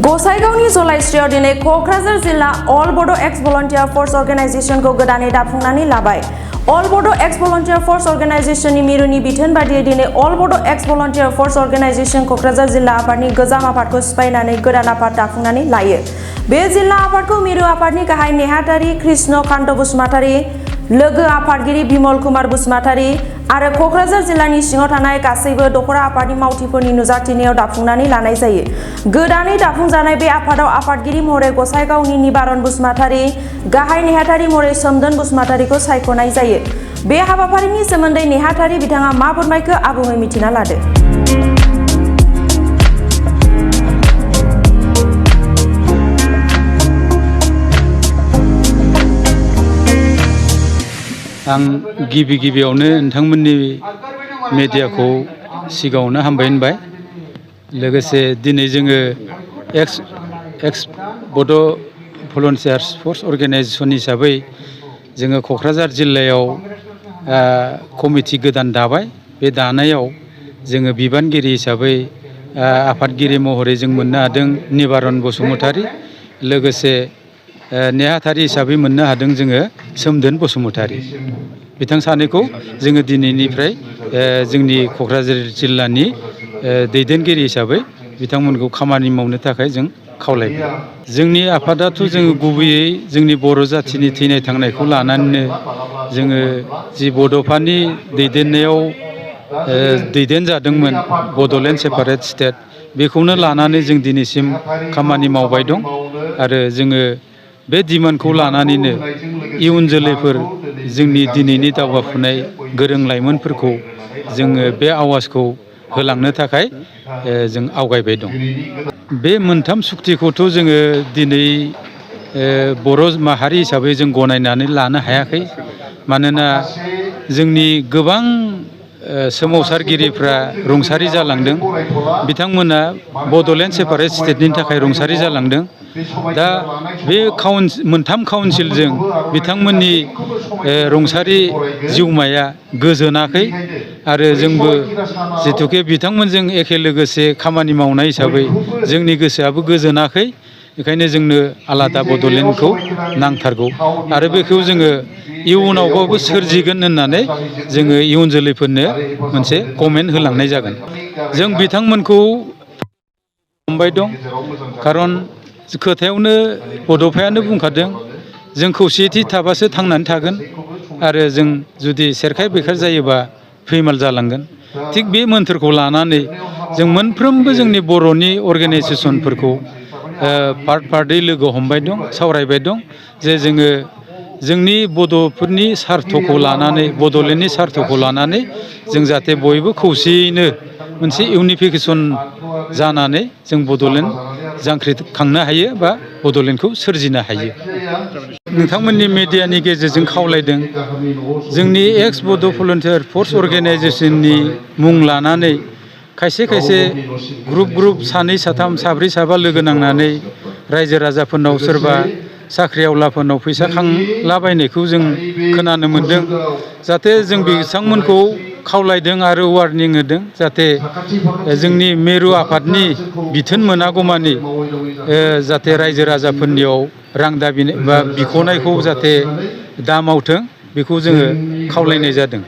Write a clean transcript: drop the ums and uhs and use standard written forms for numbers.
गसाइगावनि जलाइस्रियाव दिनै क'क्राझार जिल्ला अल बड' एक्स भलन्टियार फर्स अर्गेनाइजेशनखौ गोदानै दाफुंनानै लाबाय। अल बड' एक्स भलन्टियार फर्स अर्गेनाइजेशननि मिरुनि बिथोन बादियै दिनै अल बड' एक्स भलन्टियार फर्स अर्गेनाइजेशन क'क्राझार जिल्ला आफादनि गोजाम आफादखौ सिफायनानै गोदान आफाद दाफुंनानै लायो। बे जिल्ला आफादखौ मिरु आफादनि गाहाय नेहाथारि कृष्ण कान्त बसुमतारी, लोगो आफादगिरि बिमल कुमार बसुमतारी आरो क'क्राझार जिल्लानि सिङाव थानाय गासैबो दखरा आफादनि मावथिफोरनि नुजाथिनायाव दाफुंनानै लानाय जायो। गोदानै दाफुंजानाय बे आफादाव आफादगिरि महरै गसाइगावनि निबारन बसुमतारी, गाहाय नेहाथारि महरै सोमदोन बसुमतारीखौ सायख'नाय जायो। बे हाबाफारिनि सोमोन्दै नेहाथारि बिथाङा मा फोरमायखो आबुङै मिथिना लादो। आं गिबियावनो नोंथांमोननि मेडियाखौ सिगाङावनो हामबाय होनबाय। लोगोसे दिनै जोङो एक्स बड' भलन्टियार फर्स अर्गेनाइजेशन हिसाबै जोङो क'क्राझार जिल्लायाव कमिटि गोदान दाबाय। बे दानायाव जोङो बिबानगिरि हिसाबै आफादगिरि महरै जों मोननो हादों निबारन बसुमतारी, लोगोसे नेहाथारि हिसाबै मोननो हादों जोङो सोमदोन बसुमतारी। बिथां सानैखौ जोङो दिनैनिफ्राय जोंनि क'क्राझार जिल्लानि दैदेनगिरि हिसाबै बिथांमोनखौ खामानि मावनो थाखाय जों खावलायबाय। जोंनि आफादाथ' जोङो गुबैयै जोंनि बर' जाथिनि थैनाय थांनायखौ लानानैनो जोङो जि बड'फानि दैदेननायाव दैदेनजादोंमोन बड'लेण्ड सेपारेट स्टेट, बेखौनो लानानै जों दिनैसिम खामानि मावबाय दं। आरो जोङो बे डिमान्डखौ लानानैनो इयुन जोलैफोर जोंनि दिनैनि दावगाफुनाय गोरों लाइमोनफोरखौ जोङो बे आवाजखौ होलांनो थाखाय जों आवगायबाय दं। बे मोनथाम सुक्तिखौथ' जोङो दिनै बर' माहारि हिसाबै जों गनायनानै लानो हायाखै। मानोना जोंनि गोबां सोमावसारगिरिफ्रा रुंसारि जालांदों। बिथांमोना बड'लेण्ड सेपारेट स्टेटनि थाखाय रुंसारि जालांदों। दा बे मोनथाम काउन्सिलजों बिथांमोननि रुंसारि जिउमाया गोजोनाखै। आरो जोंबो जिथुके बिथांमोनजों एखे लोगोसे खामानि मावनाय हिसाबै जोंनि गोसोआबो गोजोनाखै। बेखायनो जोंनो आलादा बड'लेण्डखौ नांथारगौ। आरो बेखौ जोङो इयुनावबाबो सोरजिगोन होननानै जोङो इयुन जोलैफोरनो मोनसे कमेन्ट होलांनाय जागोन। जों बिथांमोनखौ हमबाय दं, खारन खोथायावनो बड'फायानो बुंखादों जों खौसेथि थाबासो थांनानै थागोन, आरो जों जुदि सेरखाय बेरखाय जायोबा फैमाल जालांगोन। थिग बे मोन्थोरखौ लानानै जों मोनफ्रोमबो जोंनि बर'नि अर्गेनाइजेसनफोरखौ पार्टै लोगो हमबाय दं, सावरायबाय दं जे जोङो जोंनि बड'फोरनि सार्थखौ लानानै, बड'लेण्डनि सार्थखौ लानानै जों जाहाथे बयबो खौसेयैनो मोनसे इउनिफिकेसन जानानै जों बड'लेण्ड जांख्रिखांनो हायो बा बड'लेण्डखौ सोरजिनो हायो। नोंथांमोननि मेडियानि गेजेरजों खावलायदों जोंनि एक्स बड' भलन्टियार फर्स अर्गेनाइजेशननि मुं लानानै खायसे ग्रुप सानै साथाम साब्रै साबा लोगो नांनानै रायजो राजाफोरनाव सोरबा साख्रि आवलाफोरनाव फैसा खांलाबायनायखौ जों खोनानो मोन्दों। जाहाथे जों बिथांमोनखौ खावलायदों आरो वार्निं होदों जाहाथे जोंनि मिरु आफादनि बिथोन मोनागौमानि जाहाथे रायजो राजाफोरनियाव रां दाबि बा बिख'नायखौ जाहाथे दा मावथों, बेखौ जोङो खावलायनाय जादों।